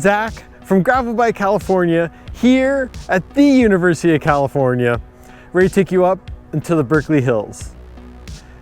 Zach from Gravel Bike California here at the University of California, ready to take you up into the Berkeley Hills.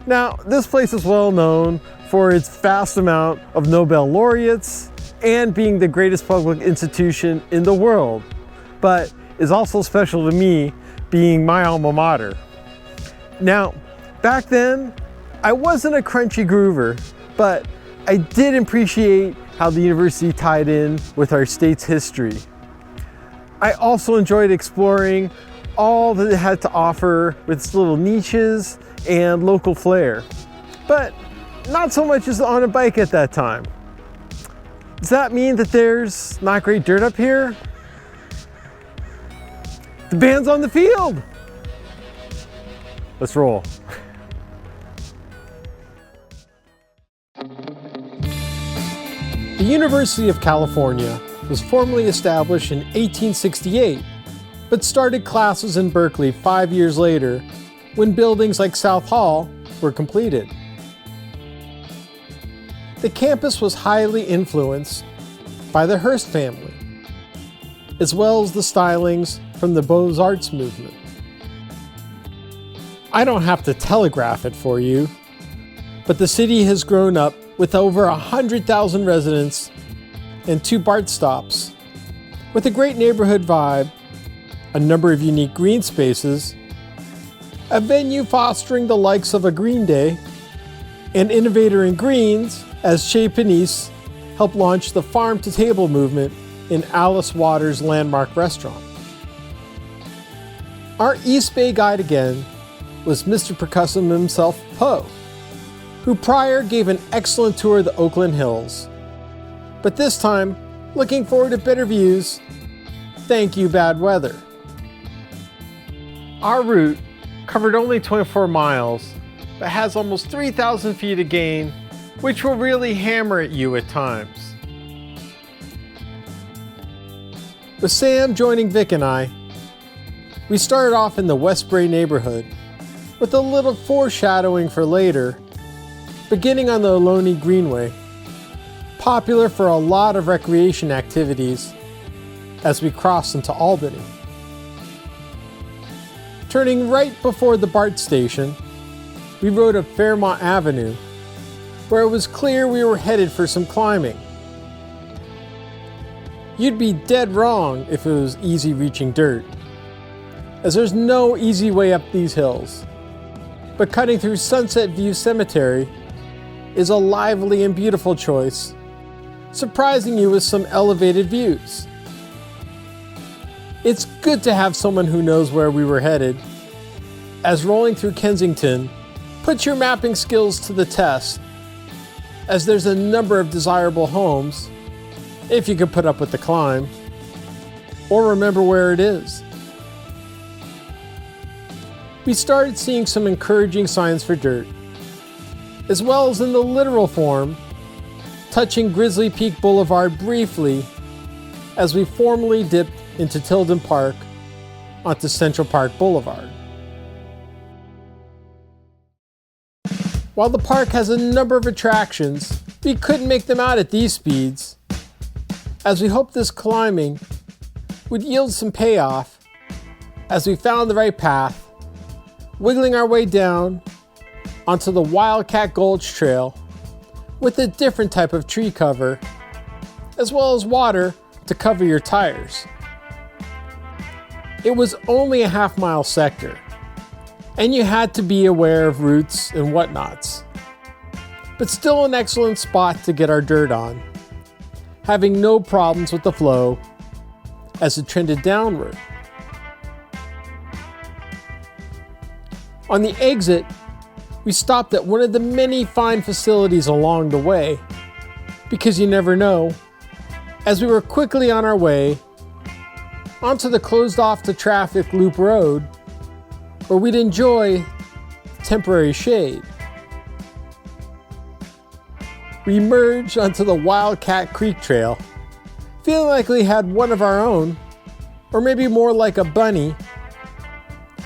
Now, this place is well known for its vast amount of Nobel laureates and being the greatest public institution in the world, but is also special to me being my alma mater. Now, back then, I wasn't a crunchy groover, but I did appreciate how the university tied in with our state's history. I also enjoyed exploring all that it had to offer with its little niches and local flair, but not so much as on a bike at that time. Does that mean that there's not great dirt up here? The band's on the field! Let's roll. The University of California was formally established in 1868, but started classes in Berkeley 5 years later when buildings like South Hall were completed. The campus was highly influenced by the Hearst family, as well as the stylings from the Beaux-Arts movement. I don't have to telegraph it for you, but the city has grown up with over 100,000 residents and 2 BART stops, with a great neighborhood vibe, a number of unique green spaces, a venue fostering the likes of a Green Day, an innovator in greens as Chez Panisse helped launch the farm-to-table movement in Alice Waters' landmark restaurant. Our East Bay guide again was Mr. Percussive himself, Poe, who prior gave an excellent tour of the Oakland Hills. But this time, looking forward to better views, thank you bad weather. Our route covered only 24 miles, but has almost 3,000 feet of gain, which will really hammer at you at times. With Sam joining Vic and I, we started off in the Westbrae neighborhood, with a little foreshadowing for later, beginning on the Ohlone Greenway, popular for a lot of recreation activities as we crossed into Albany. Turning right before the BART station, we rode up Fairmont Avenue, where it was clear we were headed for some climbing. You'd be dead wrong if it was easy reaching dirt, as there's no easy way up these hills. But cutting through Sunset View Cemetery is a lively and beautiful choice, surprising you with some elevated views. It's good to have someone who knows where we were headed, as rolling through Kensington puts your mapping skills to the test, as there's a number of desirable homes, if you can put up with the climb, or remember where it is. We started seeing some encouraging signs for dirt, as well as in the literal form, touching Grizzly Peak Boulevard briefly as we formally dipped into Tilden Park onto Central Park Boulevard. While the park has a number of attractions, we couldn't make them out at these speeds, as we hoped this climbing would yield some payoff as we found the right path, wiggling our way down onto the Wildcat Gulch Trail with a different type of tree cover, as well as water to cover your tires. It was only a half-mile sector, and you had to be aware of roots and whatnots, but still an excellent spot to get our dirt on, having no problems with the flow as it trended downward. On the exit, we stopped at one of the many fine facilities along the way, because you never know, as we were quickly on our way onto the closed off to traffic loop road, where we'd enjoy temporary shade. We emerged onto the Wildcat Creek Trail, feeling like we had one of our own, or maybe more like a bunny,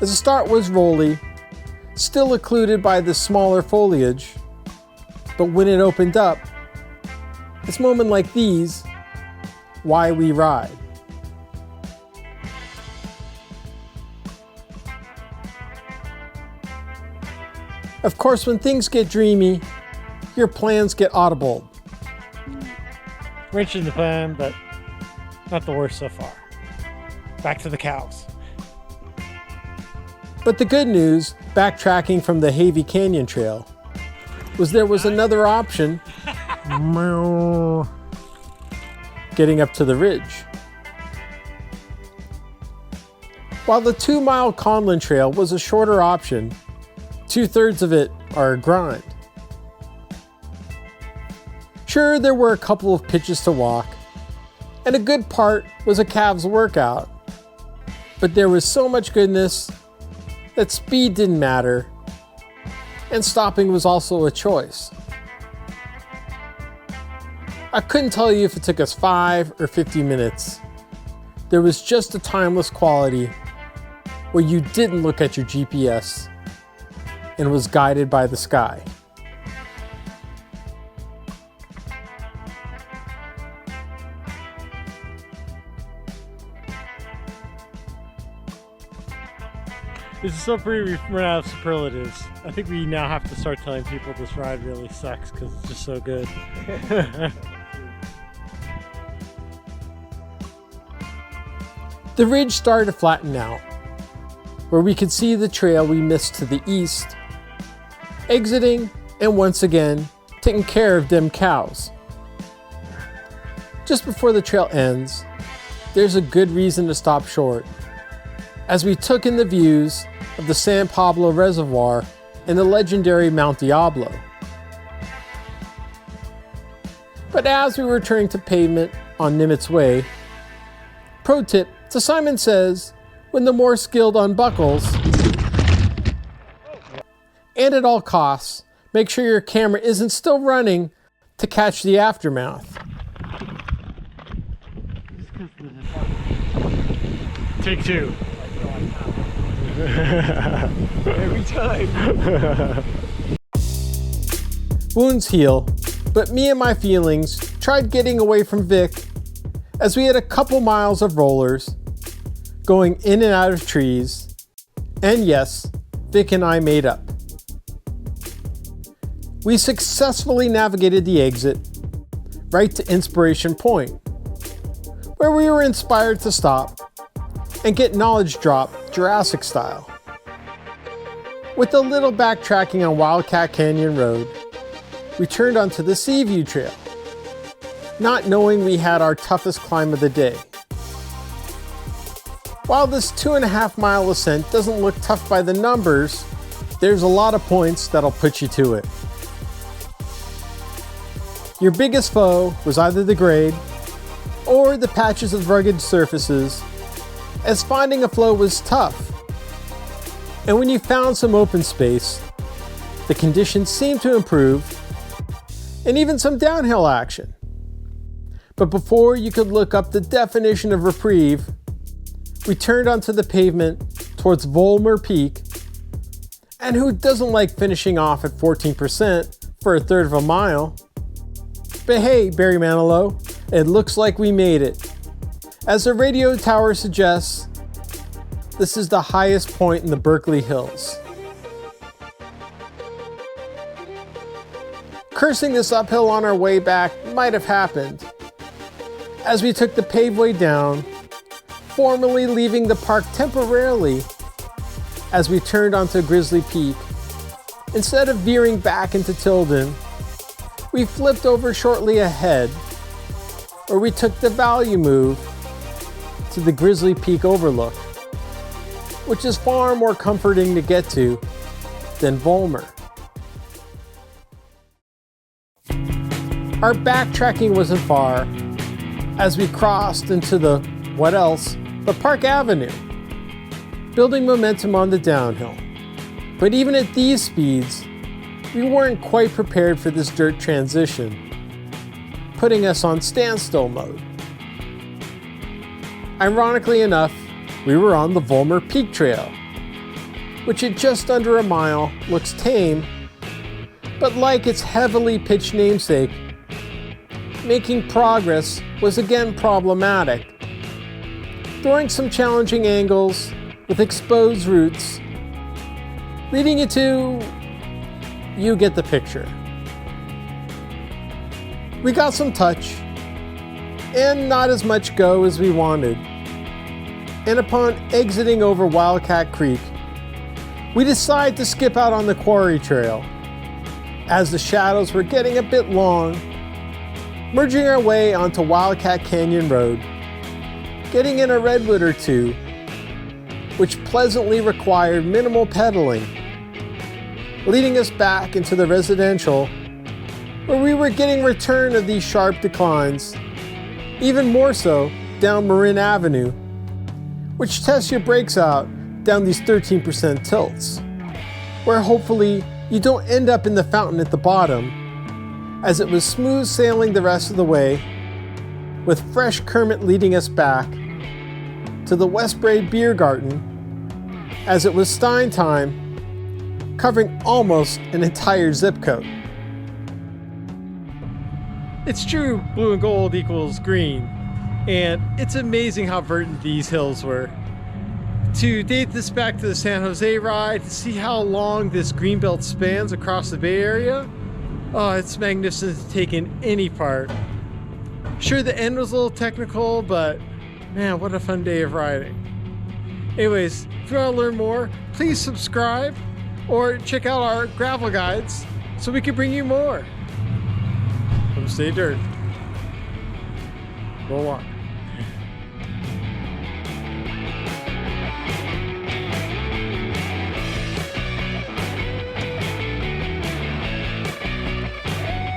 as the start was rolly, still occluded by the smaller foliage, but when it opened up, it's moments like these why we ride. Of course, when things get dreamy, your plans get audible. Wrench in the plan, but not the worst so far. Back to the cows. But the good news, backtracking from the Havey Canyon Trail, was there was another option. Getting up to the ridge. While the 2-mile Conlon Trail was a shorter option, 2/3 of it are a grind. Sure, there were a couple of pitches to walk, and a good part was a calves workout, but there was so much goodness that speed didn't matter, and stopping was also a choice. I couldn't tell you if it took us 5 or 50 minutes. There was just a timeless quality where you didn't look at your GPS and was guided by the sky. This is so pretty, we've run out of superlatives. I think we now have to start telling people this ride really sucks because it's just so good. The ridge started to flatten out, where we could see the trail we missed to the east, exiting and once again taking care of them cows. Just before the trail ends, there's a good reason to stop short, as we took in the views of the San Pablo Reservoir and the legendary Mount Diablo. But as we were returning to pavement on Nimitz Way, pro tip to Simon Says, when the more skilled unbuckles, and at all costs, make sure your camera isn't still running to catch the aftermath. Take 2. Every time. Wounds heal, but me and my feelings tried getting away from Vic as we had a couple miles of rollers going in and out of trees, and yes, Vic and I made up. We successfully navigated the exit right to Inspiration Point, where we were inspired to stop and get knowledge drop Jurassic style. With a little backtracking on Wildcat Canyon Road, we turned onto the Seaview Trail, not knowing we had our toughest climb of the day. While this 2.5-mile ascent doesn't look tough by the numbers, there's a lot of points that'll put you to it. Your biggest foe was either the grade or the patches of rugged surfaces, as finding a flow was tough. And when you found some open space, the conditions seemed to improve, and even some downhill action. But before you could look up the definition of reprieve, we turned onto the pavement towards Vollmer Peak, and who doesn't like finishing off at 14% for a third of a mile? But hey, Barry Manilow, it looks like we made it. As the radio tower suggests, this is the highest point in the Berkeley Hills. Cursing this uphill on our way back might have happened, as we took the paved way down, formally leaving the park temporarily as we turned onto Grizzly Peak. Instead of veering back into Tilden, we flipped over shortly ahead, where we took the value move to the Grizzly Peak Overlook, which is far more comforting to get to than Vollmer. Our backtracking wasn't far as we crossed into the, what else, but Park Avenue, building momentum on the downhill. But even at these speeds, we weren't quite prepared for this dirt transition, putting us on standstill mode. Ironically enough, we were on the Vollmer Peak Trail, which at just under a mile looks tame, but like its heavily pitched namesake, making progress was again problematic. Throwing some challenging angles with exposed roots, leading you to, you get the picture. We got some touch, and not as much go as we wanted. And upon exiting over Wildcat Creek, we decided to skip out on the quarry trail, as the shadows were getting a bit long, merging our way onto Wildcat Canyon Road, getting in a redwood or two, which pleasantly required minimal pedaling, leading us back into the residential, where we were getting return of these sharp declines, even more so down Marin Avenue, which tests your brakes out down these 13% tilts, where hopefully you don't end up in the fountain at the bottom, as it was smooth sailing the rest of the way, with fresh Kermit leading us back to the Westbrae Biergarten, as it was Stein time, covering almost an entire zip code. It's true, blue and gold equals green, and it's amazing how verdant these hills were. To date this back to the San Jose ride, to see how long this greenbelt spans across the Bay Area, oh, it's magnificent to take in any part. Sure, the end was a little technical, but man, what a fun day of riding. Anyways, if you want to learn more, please subscribe or check out our gravel guides so we can bring you more. Stay dirt. Roll on.